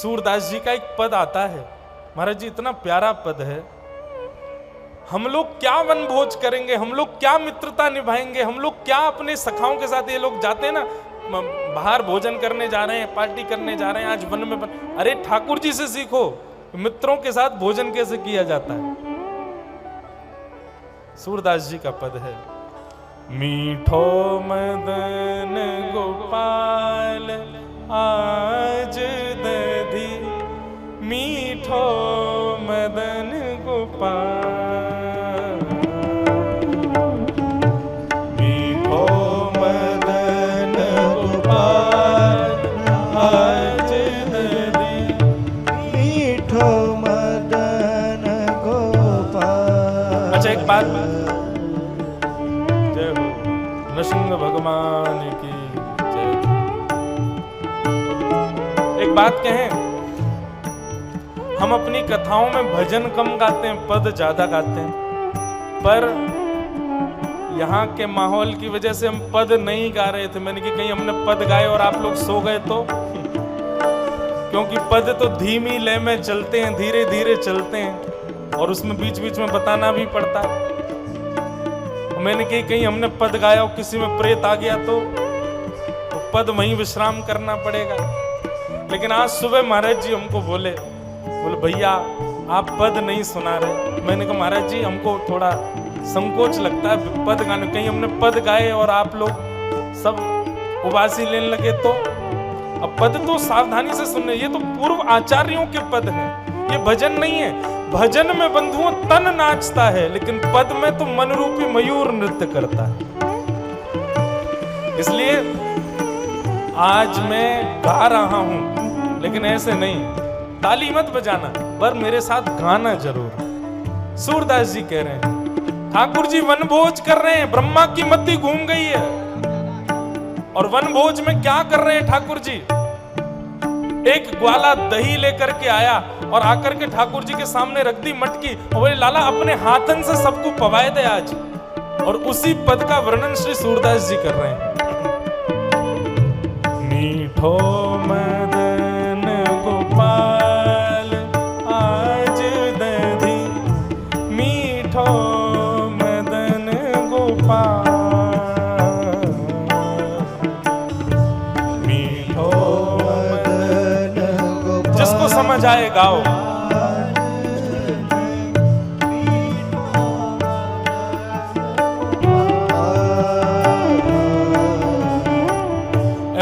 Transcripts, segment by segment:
सूरदास जी का एक पद आता है, महाराज जी इतना प्यारा पद है। हम लोग क्या वनभोज करेंगे, हम लोग क्या मित्रता निभाएंगे, हम लोग क्या अपने सखाओं के साथ, ये लोग जाते हैं ना बाहर भोजन करने जा रहे हैं, पार्टी करने जा रहे हैं, आज वन में अरे ठाकुर जी से सीखो मित्रों के साथ भोजन कैसे किया जाता है। सूरदास जी का पद है, मीठो मदन गोपाल आज दधी, मीठो मदन गोपाल, मीठो मदन गोपाल आज दधी, मीठो मदन गोपाल। अच्छा एक बात, जय हो नृसिंह भगवान की जय। एक बात कहें, हम अपनी कथाओं में भजन कम गाते हैं, पद ज्यादा गाते हैं, पर यहाँ के माहौल की वजह से हम पद नहीं गा रहे थे। मैंने कि कहीं हमने पद गाए और आप लोग सो गए तो, क्योंकि पद तो धीमी लय में चलते हैं, धीरे धीरे चलते हैं और उसमें बीच बीच में बताना भी पड़ता है। मैंने कि कहीं हमने पद गाया और किसी में प्रेत आ गया तो पद वहीं विश्राम करना पड़ेगा। लेकिन आज सुबह महाराज जी हमको बोले भैया आप पद नहीं सुना रहे। मैंने कहा महाराज जी हमको थोड़ा संकोच लगता है पद गाने, कहीं हमने पद गाए और आप लोग सब उबासी लेने लगे तो। अब पद तो सावधानी से सुनने, ये तो पूर्व आचार्यों के पद हैं, ये भजन नहीं है। भजन में बंधुओं तन नाचता है, लेकिन पद में तो मन रूपी मयूर नृत्य करता है। इसलिए आज मैं गा रहा हूं, लेकिन ऐसे नहीं ताली मत बजाना, पर मेरे साथ गाना जरूर। सूरदास जी कह रहे हैं ठाकुर जी वनभोज कर रहे हैं, ब्रह्मा की मति घूम गई है। और वनभोज में क्या कर रहे हैं ठाकुर जी, एक ग्वाला दही लेकर के आया और आकर के ठाकुर जी के सामने रख दी मटकी और बोले लाला अपने हाथन से सबको पवाए दे आज। और उसी पद का वर्णन श्री सूरदास जी कर रहे हैं। मीठो मदन गोपाल आज दधी, मीठो मदन गोपाल, मीठो मदन गोपाल। जिसको समझ आए गाओ।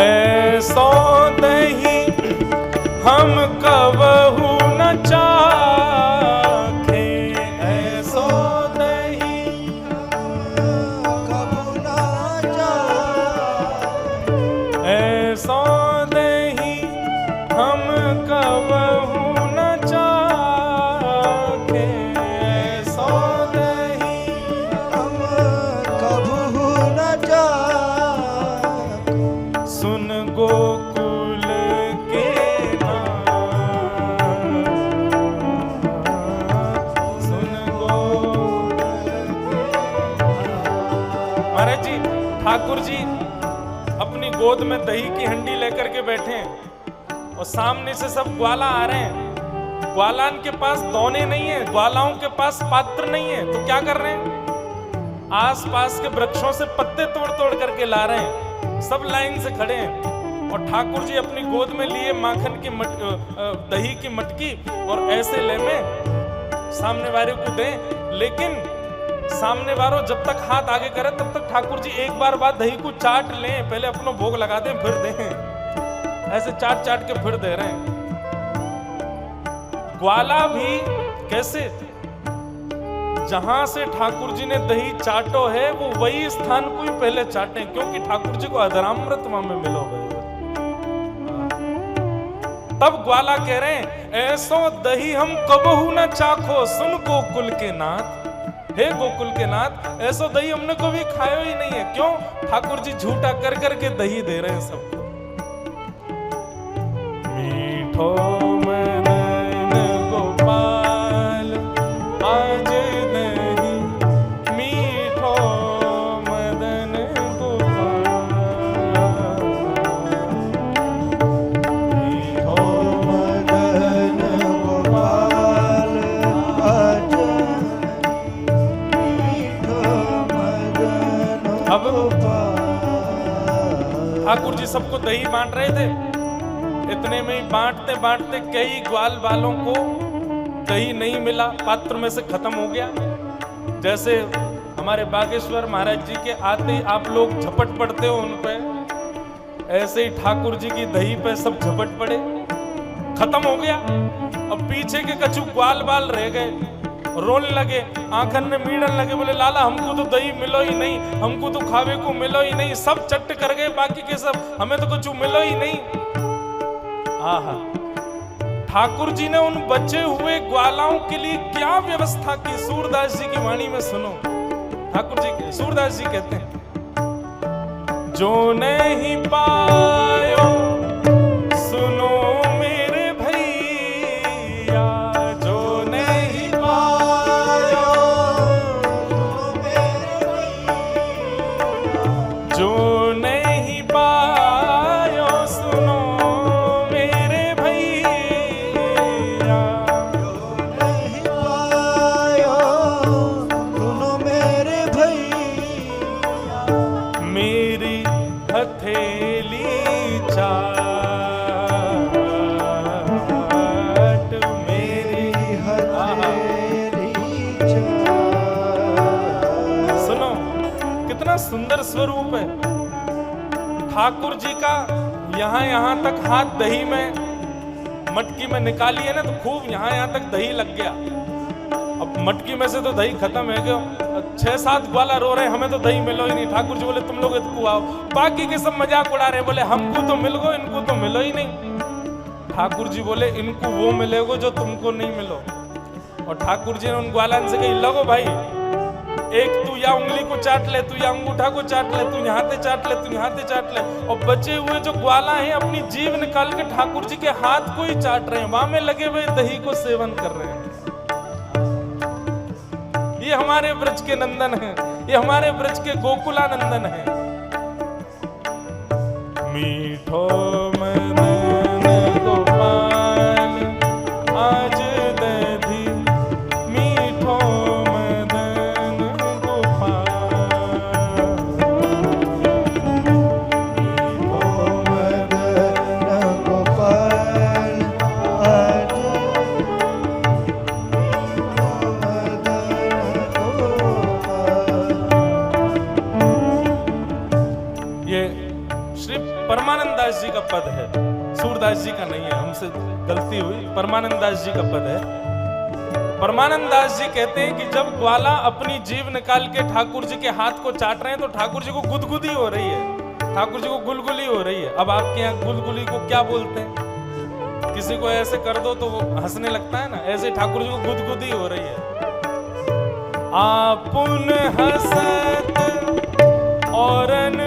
ऐसो दही हम कबहू न चाखे, ऐसो दही कबहू न चाखे, ऐसो दही हम कबहू न चाखे, ऐसो दही हम कबहू न चाखे। सुन गोकुल के नाथ, सुन गोकुल के नाथ। महाराज जी ठाकुर जी अपनी गोद में दही की हंडी लेकर के बैठे हैं और सामने से सब ग्वाला आ रहे हैं। ग्वालान के पास दौने नहीं है, ग्वालाओं के पास पात्र नहीं है, तो क्या कर रहे हैं, आसपास के वृक्षों से पत्ते तोड़ तोड़ करके ला रहे हैं। सब लाइन से खड़े हैं और ठाकुर जी अपनी गोद में लिए माखन की दही की मटकी और ऐसे ले में सामने वाले को दें। लेकिन सामने वालों जब तक हाथ आगे करे तब तक ठाकुर जी एक बार बाद दही को चाट लें, पहले अपना भोग लगा दें फिर दें। ऐसे चाट चाट के फिर दे रहे हैं। ग्वाला भी कैसे, जहां से ठाकुर जी ने दही चाटो है वो वही स्थान को ही पहले चाटे, क्योंकि ठाकुर जी को अधरामृत वहां में मिलो गए। तब ग्वाला कह रहे हैं ऐसो दही हम कबहू न चाखो, सुन गोकुल के नाथ, हे गोकुल के नाथ ऐसो दही हमने कभी खाया ही नहीं है। क्यों, ठाकुर जी झूठा कर करके दही दे रहे हैं सबको। मीठो मदन गोपाल आज दही, मीठो मदन गोपाल, मीठो मदन ठाकुर जी सबको दही बांट रहे थे। इतने में ही बांटते बांटते कई ग्वाल वालों को दही नहीं मिला, पात्र में से खत्म हो गया। जैसे हमारे बागेश्वर महाराज जी के आते ही आप लोग झपट पड़ते हो उन पे, ऐसे ही ठाकुर जी की दही पे सब झपट पड़े, खत्म हो गया। अब पीछे के कछु ग्वाल बाल रह गए, रोने लगे, आंखन में मीड़न लगे, बोले लाला हमको तो दही मिलो ही नहीं, हमको तो खावे को मिलो ही नहीं, सब चट्ट कर गए बाकी के सब, हमें तो कुछ मिलो ही नहीं। आहा, ठाकुर जी ने उन बचे हुए ग्वालाओं के लिए क्या व्यवस्था की, सूरदास जी की वाणी में सुनो। ठाकुर जी, सूरदास जी कहते हैं, जो नहीं पायो सुनो मेरे भैया, जो नहीं पायो जो नहीं पायो सुनो मेरे भैया, मेरी हथेली चाट, मेरी हथेली चाट। सुनो कितना सुंदर स्वरूप है ठाकुर जी का। यहाँ तक हाथ दही में मटकी में निकाली है ना, तो खूब यहाँ तक दही लग गया। अब मटकी में से तो दही खत्म है, क्यों 6-7 ग्वाला रो रहे, हमें तो दही मिलो ही नहीं। ठाकुर जी बोले तुम लोग इतको आओ, बाकी के सब मजाक उड़ा रहे, बोले हमको तो मिल गो, इनको तो मिलो ही नहीं। ठाकुर जी बोले इनको वो मिलेगो जो तुमको नहीं मिलो। और ठाकुर जी ने उन ग्वालन से कही, लगो भाई, एक तू या उंगली को चाट ले, तू या अंगूठा को चाट ले, तू यहाँ से चाट ले, तू यहाँ से चाट ले। और बचे हुए जो ग्वाला हैं अपनी जीभ निकाल के ठाकुर जी के हाथ को ही चाट रहे हैं, वहां में लगे हुए दही को सेवन कर रहे हैं। ये हमारे ब्रज के नंदन हैं, ये हमारे ब्रज के गोकुलानंदन हैं। मीठो मदन गोपाल आज दधी, मीठो मदन गोपाल, मीठो मदन गोपाल आज, ये श्री परमानंद दास जी का पद है, सूरदास जी का नहीं है, हमसे गलती हुई, परमानंद दास जी का पद है। परमानंद दास जी कहते हैं कि जब ग्वाला अपनी जीभ निकाल के ठाकुर जी के हाथ को चाट रहे हैं, तो ठाकुर जी को गुदगुदी हो रही है, ठाकुर जी को गुलगुली हो रही है। अब आपके यहाँ गुलगुली को क्या बोलते हैं? किसी को ऐसे कर दो तो वो हंसने लगता है ना, ऐसे ठाकुर जी को गुदगुदी हो रही है। आपुन हसत औरन